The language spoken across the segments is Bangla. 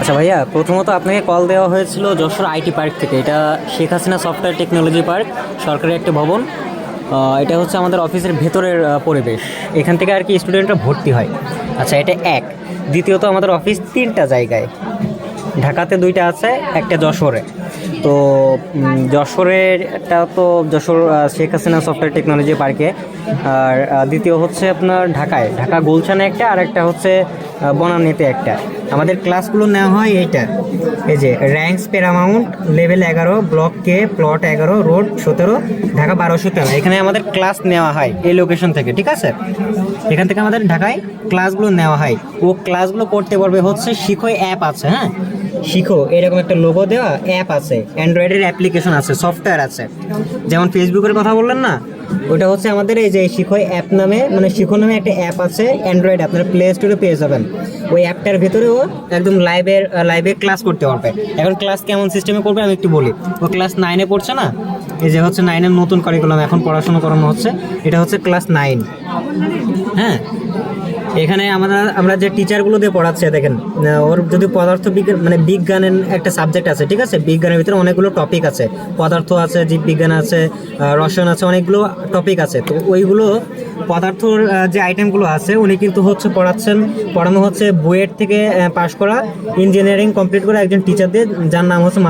আচ্ছা ভাইয়া, প্রথমত আপনাকে কল দেওয়া হয়েছিল যশোর আইটি পার্ক থেকে। এটা Sheikh Hasina software technology park, সরকারি একটা ভবন। এটা হচ্ছে আমাদের অফিসের ভেতরের পরিবেশ। এখান থেকে আর কি স্টুডেন্টরা ভর্তি হয়। আচ্ছা, এটা এক। দ্বিতীয়ত আমাদের অফিস 3টা জায়গায়, ঢাকাতে 2টা আছে, একটা যশোরে। তো যশোরেরটা তো যশোর শেখ হাসিনা সফটওয়্যার টেকনোলজি পার্কে। আর দ্বিতীয় হচ্ছে আপনার ঢাকা গুলশানে একটা, আর একটা হচ্ছে বনানীতে একটা। আমাদের ক্লাসগুলো নেওয়া হয় এইটা, এই যে র্যাঙ্কস প্যারামাউন্ট লেভেল 11, ব্লক কে, প্লট 11, রোড 17, ঢাকা 1213। এখানে আমাদের ক্লাস নেওয়া হয় এই লোকেশন থেকে, ঠিক আছে? এখান থেকে আমাদের ঢাকায় ক্লাসগুলো নেওয়া হয়। ও ক্লাসগুলো করতে পারবে হচ্ছে শিখো অ্যাপ আছে, হ্যাঁ, শিখো এরকম একটা লোগো দেওয়া অ্যাপ আছে, অ্যান্ড্রয়েডের অ্যাপ্লিকেশন আছে, সফটওয়্যার আছে। যেমন ফেসবুকের কথা বললেন না, ওটা হচ্ছে আমাদের এই যে শিখো অ্যাপ নামে, মানে শিখো নামে একটা অ্যাপ আছে অ্যান্ড্রয়েড, আপনার প্লে স্টোরে পেয়ে যাবেন। ওই অ্যাপটার ভেতরেও একদম লাইভে ক্লাস করতে পারবে। এখন ক্লাস কেমন সিস্টেমে করবে আমি একটু বলি। ও ক্লাস 9-এ পড়ছে না, এই যে হচ্ছে 9-এর নতুন কারিকুলাম এখন পড়াশোনা করানো হচ্ছে, এটা হচ্ছে ক্লাস 9। হ্যাঁ, এখানে আমরা যে টিচারগুলো দিয়ে পড়াচ্ছে দেখেন, ওর যদি পদার্থবিজ্ঞান মানে বিজ্ঞানের একটা সাবজেক্ট আছে, ঠিক আছে? বিজ্ঞানের ভিতরে অনেকগুলো টপিক আছে, পদার্থ আছে, জীববিজ্ঞান আছে, রসায়ন আছে, অনেকগুলো টপিক আছে। তো ওইগুলো পদার্থর যে আইটেমগুলো আছে উনি কিন্তু হচ্ছে পড়ানো হচ্ছে বুয়েট থেকে পাশ করা, ইঞ্জিনিয়ারিং কমপ্লিট করে একজন টিচার দিয়ে, যার নাম হচ্ছে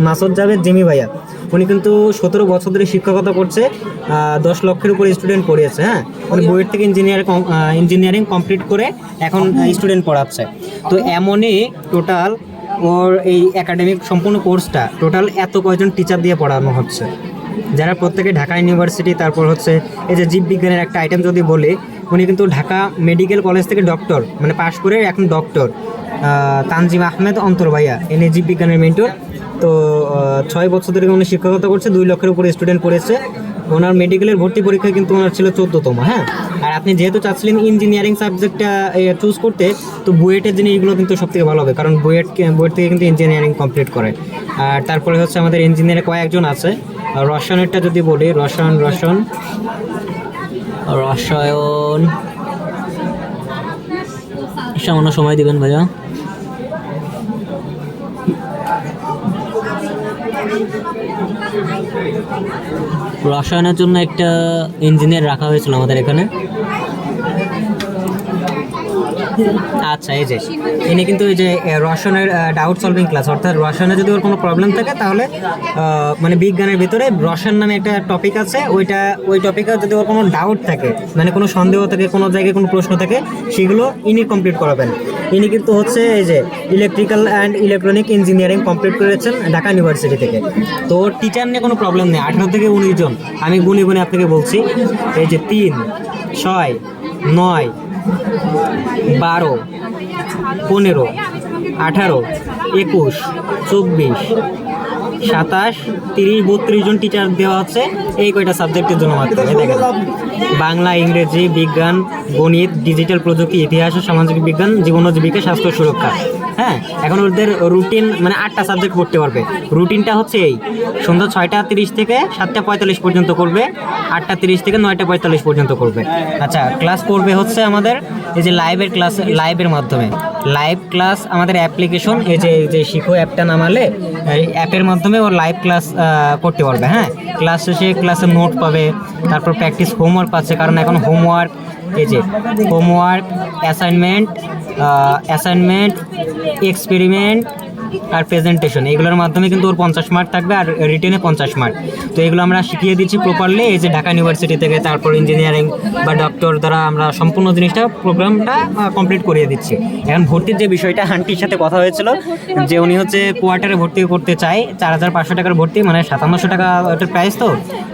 মাসুদ জাভেদ জিমি ভাইয়া। উনি কিন্তু 17 বছর ধরে শিক্ষকতা করছে, 10 লক্ষের উপরে স্টুডেন্ট পড়িয়েছে। হ্যাঁ, উনি বুয়েট থেকে ইঞ্জিনিয়ারিং কমপ্লিট করে এখন স্টুডেন্ট পড়াচ্ছে। তো এমনই টোটাল ওর এই একাডেমিক সম্পূর্ণ কোর্সটা টোটাল এত কয়জন টিচার দিয়ে পড়ানো হচ্ছে, যারা প্রত্যেকে ঢাকা ইউনিভার্সিটি। তারপর হচ্ছে এই যে জীববিজ্ঞানের একটা আইটেম যদি বলি, উনি কিন্তু ঢাকা মেডিকেল কলেজ থেকে ডক্টর মানে পাশ করে এখন ডক্টর, তানজিম আহমেদ অন্তর ভাইয়া, এনে জীববিজ্ঞানের মেন্টর। তো 6 বছর ধরে উনি শিক্ষকতা করছে, 2 লক্ষের উপরে স্টুডেন্ট পড়েছে। ওনার মেডিকেলের ভর্তি পরীক্ষা কিন্তু ওনার ছিল 14তম। হ্যাঁ, আর আপনি যেহেতু চাচ্ছিলেন ইঞ্জিনিয়ারিং সাবজেক্টটা চুজ করতে, তো বুয়েটের জিনিসগুলো কিন্তু সব থেকে ভালো হবে, কারণ বুয়েট থেকে কিন্তু ইঞ্জিনিয়ারিং কমপ্লিট করে। আর তারপরে হচ্ছে আমাদের ইঞ্জিনিয়ারে কয়েকজন আছে। রসায়নেরটা যদি বলি, রসায়ন সামান্য সময় দিবেন ভাইয়া। রসায়নের জন্য একটা ইঞ্জিনিয়ার রাখা হয়েছিল আমাদের এখানে। আচ্ছা, এই যে ইনি কিন্তু এই যে রসায়নের ডাউট সলভিং ক্লাস, অর্থাৎ রসায়নে যদি ওর কোনো প্রবলেম থাকে তাহলে মানে বিজ্ঞানের ভিতরে রসায়ন নামে একটা টপিক আছে, ওই টপিকে যদি ওর কোনো ডাউট থাকে, মানে কোনো সন্দেহ থাকে, কোনো জায়গায় কোনো প্রশ্ন থাকে, সেগুলো ইনি কমপ্লিট করাবেন। ইনি কিন্তু হচ্ছে এই যে electrical and electronic engineering complete করেছেন ঢাকা ইউনিভার্সিটি থেকে। তো ওর টিচার নিয়ে কোনো প্রবলেম নেই। 18 থেকে 19 জন, আমি গুনে আপনাকে বলছি, এই যে 3, 6, 9, 12, 15, 18, 21, 24, 27, 30, 32 জন টিচার দেওয়া হচ্ছে এই কয়টা সাবজেক্টের জন্য মাত্র। দেখেন, বাংলা, ইংরেজি, বিজ্ঞান, গণিত, ডিজিটাল প্রযুক্তি, ইতিহাস, সামাজিক বিজ্ঞান, জীবন ও জীবিকা, স্বাস্থ্য সুরক্ষা। হ্যাঁ, এখন ওদের রুটিন মানে 8টা সাবজেক্ট পড়তে পারবে। রুটিনটা হচ্ছে এই, সন্ধ্যা 6:30 থেকে 7:45 পর্যন্ত করবে, 8:30 থেকে 9:45 পর্যন্ত করবে। আচ্ছা, ক্লাস করবে হচ্ছে আমাদের এই যে লাইভের মাধ্যমে। লাইভ ক্লাস আমাদের অ্যাপ্লিকেশন, এই যে শিখো অ্যাপটা নামালে অ্যাপের মাধ্যমে ওর লাইভ ক্লাস করতে পারবে। হ্যাঁ, ক্লাস শেষে ক্লাসের নোট পাবে, তারপর প্র্যাকটিস হোমওয়ার্ক পাচ্ছে, কারণ এখন হোমওয়ার্ক, এই যে হোমওয়ার্ক, অ্যাসাইনমেন্ট, এক্সপেরিমেন্ট আর প্রেজেন্টেশন, এগুলোর মাধ্যমে কিন্তু ওর 50 মার্ক থাকবে, আর রিটেনে 50 মার্ক। তো এগুলো আমরা শিখিয়ে দিচ্ছি প্রপারলি, এই যে ঢাকা ইউনিভার্সিটি থেকে। তারপর ইঞ্জিনিয়ারিং বা ডক্টর দ্বারা আমরা সম্পূর্ণ জিনিসটা প্রোগ্রামটা কমপ্লিট করিয়ে দিচ্ছি। এখন ভর্তির যে বিষয়টা, আন্টির সাথে কথা হয়েছিল যে উনি হচ্ছে কোয়ার্টারে ভর্তি করতে চায়, 4500 টাকার ভর্তি, মানে 5700 টাকা ওটার প্রাইস, তো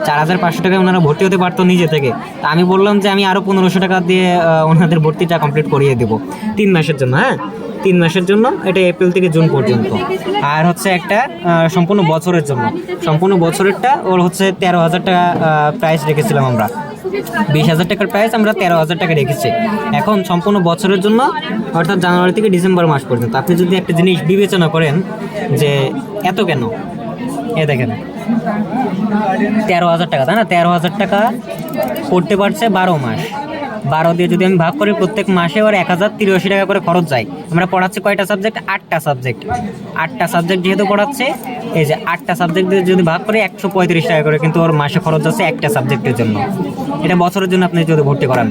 4500 টাকায় ওনারা ভর্তি হতে পারতো নিজে থেকে। তা আমি বললাম যে আমি আরও 1500 টাকা দিয়ে ওনাদের ভর্তিটা কমপ্লিট করিয়ে দেবো 3 মাসের জন্য। হ্যাঁ, 3 মাসের জন্য, এটা এপ্রিল থেকে জুন পর্যন্ত। আর হচ্ছে একটা সম্পূর্ণ বছরের জন্য, সম্পূর্ণ বছরেরটা ওর হচ্ছে 13,000 টাকা প্রাইস রেখেছিলাম আমরা। 20,000 টাকার প্রাইস আমরা 13,000 টাকা রেখেছি। এখন সম্পূর্ণ বছরের জন্য, অর্থাৎ জানুয়ারি থেকে ডিসেম্বর মাস পর্যন্ত। আপনি যদি একটা জিনিস বিবেচনা করেন যে এত কেন, দেখেন 13,000 টাকা, তাই না? 13,000 টাকা পড়তে পারছে 12 মাস। 12 দিয়ে যদি আমি ভাগ করি, প্রত্যেক মাসে ওর 1083 টাকা করে খরচ যায়। আমরা পড়াচ্ছি কয়টা সাবজেক্ট? 8টা সাবজেক্ট। 8টা সাবজেক্ট যেহেতু পড়াচ্ছে, এই যে 8টা সাবজেক্ট দিয়ে যদি ভাগ করি 135 টাকা করে কিন্তু ওর মাসে খরচ যাচ্ছে একটা সাবজেক্টের জন্য। এটা বছরের জন্য আপনি যদি ভর্তি করান।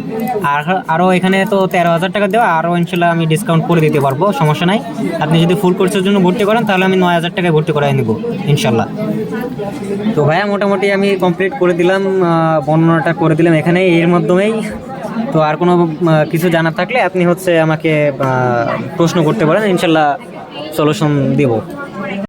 আর আরও এখানে তো 13,000 টাকা দেওয়া, আরও ইনশাল্লাহ আমি ডিসকাউন্ট করে দিতে পারবো, সমস্যা নাই। আপনি যদি ফুল কোর্সের জন্য ভর্তি করেন তাহলে আমি 9,000 টাকায় ভর্তি করাই নেব ইনশাল্লাহ। তো ভাইয়া মোটামুটি আমি কমপ্লিট করে দিলাম, বর্ণনাটা করে দিলাম এখানে এর মাধ্যমেই। তো আর কোনো কিছু জানার থাকলে আপনি হচ্ছে আমাকে প্রশ্ন করতে পারেন, ইনশাল্লাহ সলিউশন দেব।